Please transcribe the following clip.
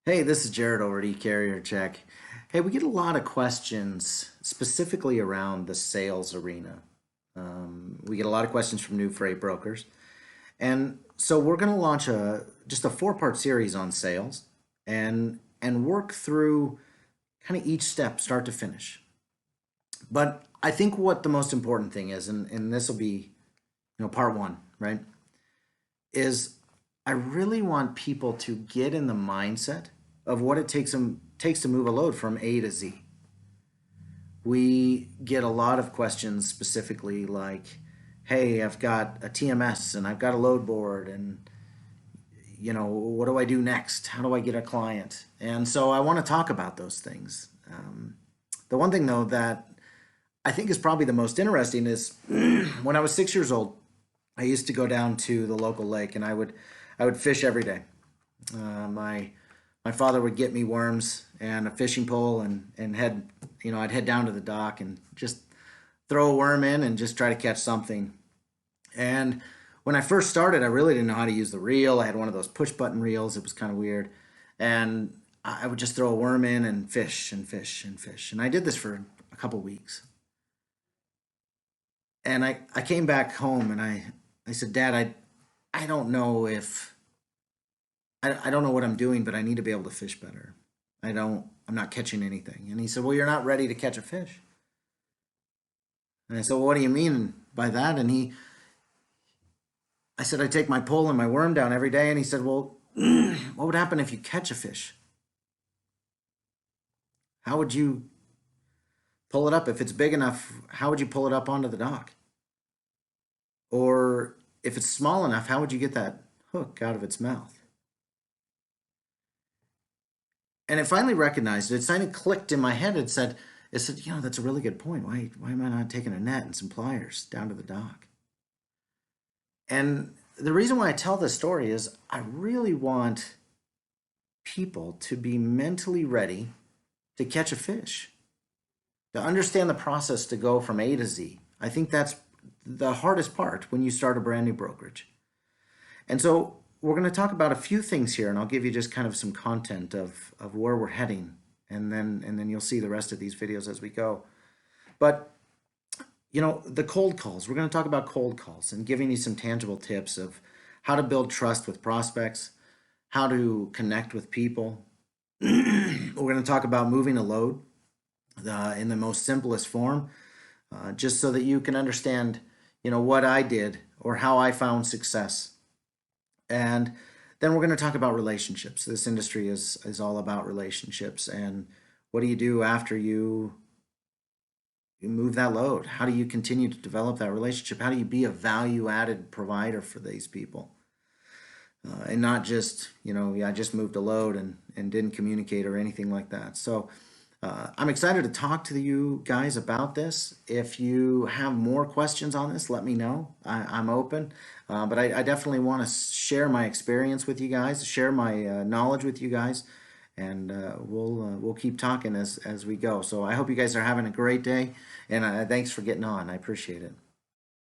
Hey, this is Jared over at eCarrier Check. Hey, we get a lot of questions specifically around the sales arena. We get a lot of questions from new freight brokers. And so we're going to launch just a four-part series on sales and work through kind of each step, start to finish. But I think what the most important thing is, and this will be, part one, right? Is I really want people to get in the mindset of what it takes to move a load from A to Z. We get a lot of questions specifically like, "Hey, I've got a TMS and I've got a load board, and what do I do next? How do I get a client?" And so I want to talk about those things. The one thing though that I think is probably the most interesting is when I was 6 years old, I used to go down to the local lake and I would fish every day. My father would get me worms and a fishing pole and I'd head down to the dock and just throw a worm in and just try to catch something. And when I first started, I really didn't know how to use the reel. I had one of those push button reels. It was kind of weird. And I would just throw a worm in and fish and fish and fish. And I did this for a couple weeks. And I came back home and I said, "Dad, I don't know if I don't know what I'm doing, but I need to be able to fish better. I'm not catching anything." And he said, "Well, you're not ready to catch a fish." And I said, "Well, what do you mean by that?" I said, "I take my pole and my worm down every day." And he said, "Well, what would happen if you catch a fish? How would you pull it up? If it's big enough, how would you pull it up onto the dock? Or if it's small enough, how would you get that hook out of its mouth?" And it finally recognized it. It finally clicked in my head. It said, "That's a really good point. Why am I not taking a net and some pliers down to the dock?" And the reason why I tell this story is I really want people to be mentally ready to catch a fish, to understand the process to go from A to Z. I think that's the hardest part when you start a brand new brokerage. And so we're going to talk about a few things here, and I'll give you just kind of some content of where we're heading, and then you'll see the rest of these videos as we go. But the cold calls. We're going to talk about cold calls and giving you some tangible tips of how to build trust with prospects, how to connect with people. We're going to talk about moving a load in the most simplest form, just so that you can understand, what I did or how I found success. And then we're going to talk about relationships. This industry is all about relationships. And what do you do after you move that load? How do you continue to develop that relationship? How do you be a value added provider for these people? And not just, yeah, I just moved a load and didn't communicate or anything like that. So I'm excited to talk to you guys about this. If you have more questions on this, let me know. I'm open. But I definitely want to share my experience with you guys, share my knowledge with you guys, and we'll keep talking as we go. So I hope you guys are having a great day, and thanks for getting on. I appreciate it.